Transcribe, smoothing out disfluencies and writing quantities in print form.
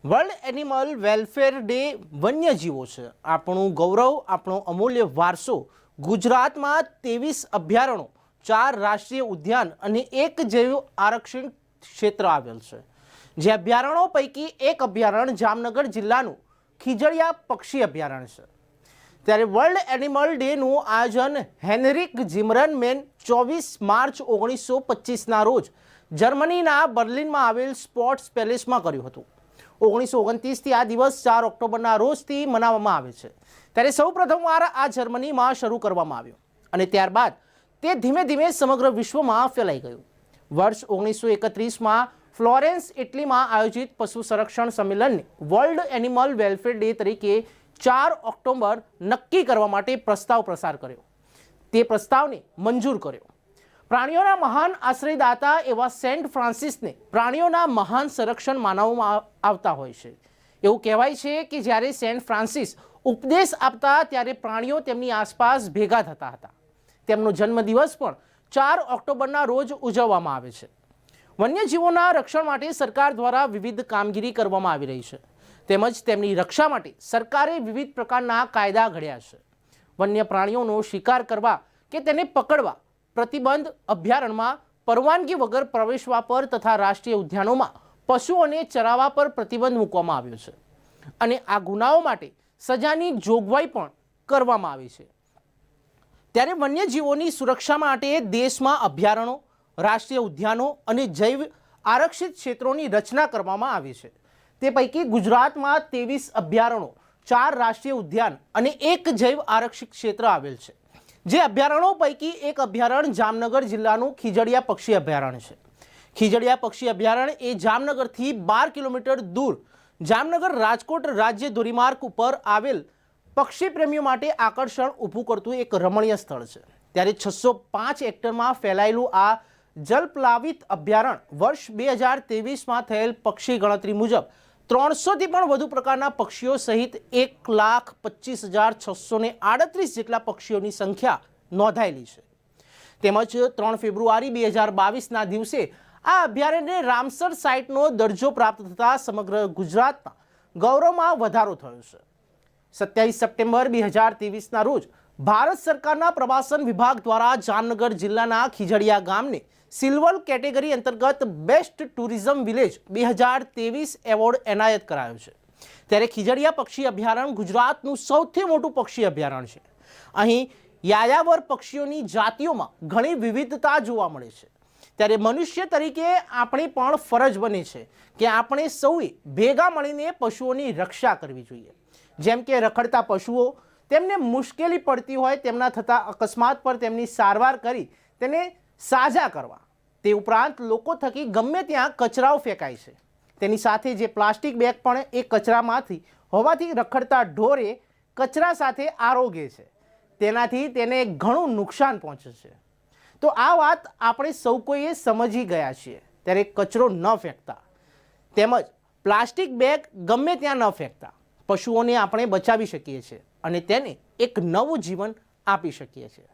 World animal welfare day વન્યજીવો છે આપણું ગૌરવ, આપણો અમૂલ્ય વારસો. ગુજરાતમાં 23 અભયારણ્યો, 4 રાષ્ટ્રીય ઉદ્યાન અને 1 જૈવ આરક્ષિત ક્ષેત્ર આવેલ છે. જે અભયારણ્યો પૈકી એક અભયારણ્ય જામનગર જિલ્લાનું ખીજડીયા પક્ષી અભયારણ્ય છે. ત્યારે વર્લ્ડ એનિમલ ડેનું આયોજન હેનરિક ઝિમરમેન 24 માર્ચ 1925ના રોજ જર્મનીના બર્લિનમાં આવેલ સ્પોર્ટ્સ પેલેસમાં કર્યું હતું. 1929થી આ દિવસ 4 ઓક્ટોબરના રોજથી મનાવવામાં આવે છે. ત્યારે સૌ પ્રથમવાર આ જર્મનીમાં શરૂ કરવામાં આવ્યો અને ત્યારબાદ તે ધીમે ધીમે સમગ્ર વિશ્વમાં ફેલાઈ ગયું. વર્ષ 1931માં ફ્લોરેન્સ, ઇટલીમાં આયોજિત પશુ સંરક્ષણ સંમેલનને વર્લ્ડ એનિમલ વેલફેર ડે તરીકે 4 ઓક્ટોબર નક્કી કરવા માટે પ્રસ્તાવ પસાર કર્યો. તે પ્રસ્તાવને મંજૂર કર્યો. પ્રાણીઓના મહાન આશ્રયદાતા એવા સેન્ટ ફ્રાન્સિસને પ્રાણીઓના મહાન સંરક્ષણ માનવામાં આવતા હોય છે. એવું કહેવાય છે કે જ્યારે સેન્ટ ફ્રાન્સિસ ઉપદેશ આપતા ત્યારે પ્રાણીઓ તેમની આસપાસ ભેગા થતા હતા. તેમનો જન્મદિવસ પણ 4 ઓક્ટોબરના રોજ ઉજવવામાં આવે છે. વન્યજીવોના રક્ષણ માટે સરકાર દ્વારા વિવિધ કામગીરી કરવામાં આવી રહી છે. તેમજ તેમની રક્ષા માટે સરકારે વિવિધ પ્રકારના કાયદા ઘડ્યા છે. વન્ય પ્રાણીઓનો શિકાર કરવા કે તેને પકડવા પ્રતિબંધ, અભયારણ્યમાં પરવાનગી વગર પ્રવેશવા પર તથા રાષ્ટ્રીય ઉદ્યાનોમાં પશુઓને ચરાવવા પર પ્રતિબંધ મૂકવામાં આવ્યો છે અને આ ગુનાઓ માટે સજાની જોગવાઈ પણ કરવામાં આવી છે. ત્યારે વન્યજીવોની સુરક્ષા માટે દેશમાં અભયારણ્યો, રાષ્ટ્રીય ઉદ્યાનો અને જૈવ આરક્ષિત ક્ષેત્રોની રચના કરવામાં આવી છે. તે પૈકી ગુજરાતમાં 23 અભયારણ્યો, 4 રાષ્ટ્રીય ઉદ્યાન અને 1 જૈવ આરક્ષિત ક્ષેત્ર આવેલ છે. જે અભયારણ્યો પૈકી એક અભયારણ્ય જામનગર જિલ્લાનું ખીજડીયા પક્ષી અભયારણ્ય છે. ખીજડીયા પક્ષી અભયારણ્ય એ જામનગરથી 12 કિલોમીટર દૂર જામનગર રાજકોટ રાજ્ય ધોરીમાર્ગ ઉપર આવેલ પક્ષી પ્રેમીઓ માટે આકર્ષણ ઊભું કરતું એક રમણીય સ્થળ છે. ત્યારે 605 હેક્ટરમાં ફેલાયેલું આ જલપ્લાવિત અભયારણ્ય વર્ષ 2023માં થયેલ પક્ષી ગણતરી મુજબ 300થી પણ વધુ પ્રકારના પક્ષીઓ સહિત 1,25,638 જેટલા પક્ષીઓની સંખ્યા નોંધાયેલી છે. તેમજ 3 ફેબ્રુઆરી 2022ના દિવસે આ અભયારણ્યને રામસર સાઇટનો દરજ્જો પ્રાપ્ત થતાં સમગ્ર ગુજરાતમાં ગૌરવમાં વધારો થયો છે. 27 સપ્ટેમ્બર 2023ના રોજ ભારત સરકારના પ્રવાસન વિભાગ દ્વારા જામનગર જિલ્લાના ખીજડીયા ગામને સિલ્વર કેટેગરી અંતર્ગત બેસ્ટ ટુરિઝમ વિલેજ 2023 એવોર્ડ એનાયત કરાયો છે. ત્યારે ખીજડીયા પક્ષી અભયારણ્ય ગુજરાતનું સૌથી મોટું પક્ષી અભયારણ્ય છે. અહીં યાયાવર પક્ષીઓની જાતિઓમાં ઘણી વિવિધતા જોવા મળે છે. ત્યારે મનુષ્ય તરીકે આપણી પણ ફરજ બને છે કે આપણે સૌએ ભેગા મળીને પશુઓની રક્ષા કરવી જોઈએ. જેમ કે રખડતા પશુઓ, તેમને મુશ્કેલી પડતી હોય તેમના થતા અકસ્માત પર તેમની સારવાર કરી તેને સાજા કરવા. તે ઉપરાંત લોકો થકી ગમે ત્યાં કચરાઓ ફેંકાય છે. તેની સાથે જે પ્લાસ્ટિક બેગ પણ એ કચરામાંથી હોવાથી રખડતા ઢોરે કચરા સાથે આરોગે છે. તેનાથી તેને ઘણું નુકસાન પહોંચે છે. તો આ વાત આપણે સૌ કોઈએ સમજી ગયા છીએ. ત્યારે કચરો ન ફેંકતા તેમજ પ્લાસ્ટિક બેગ ગમે ત્યાં ન ફેંકતા પશુઓને આપણે બચાવી શકીએ છીએ અને તેને એક નવું જીવન આપી શકીએ છીએ.